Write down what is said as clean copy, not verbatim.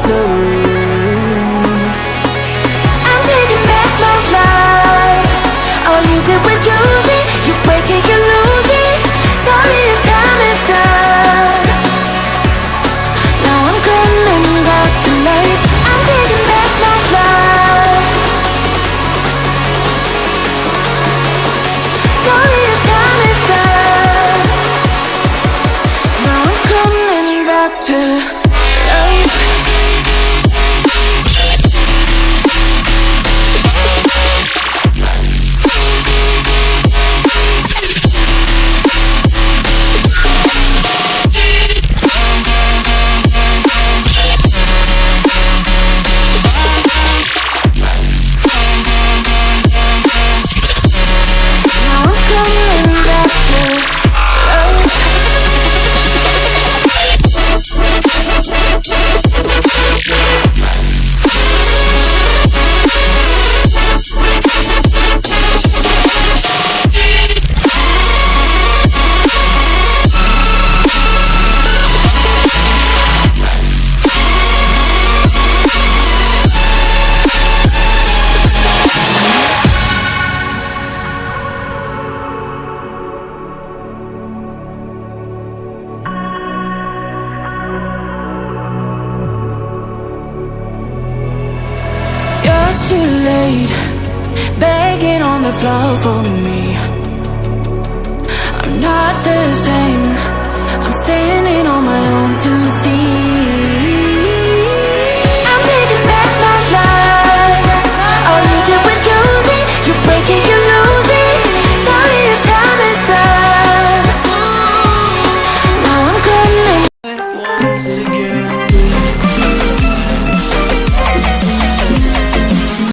through. I'm taking back my life. All you did was use it. You break it, you lose it. Sorry, your time is up. Now I'm coming back to life. I'm taking back my life. Sorry, your time is up. Now I'm coming back to life. Too late, begging on the floor for me. I'm not the same. I'm standing on my own 2 feet.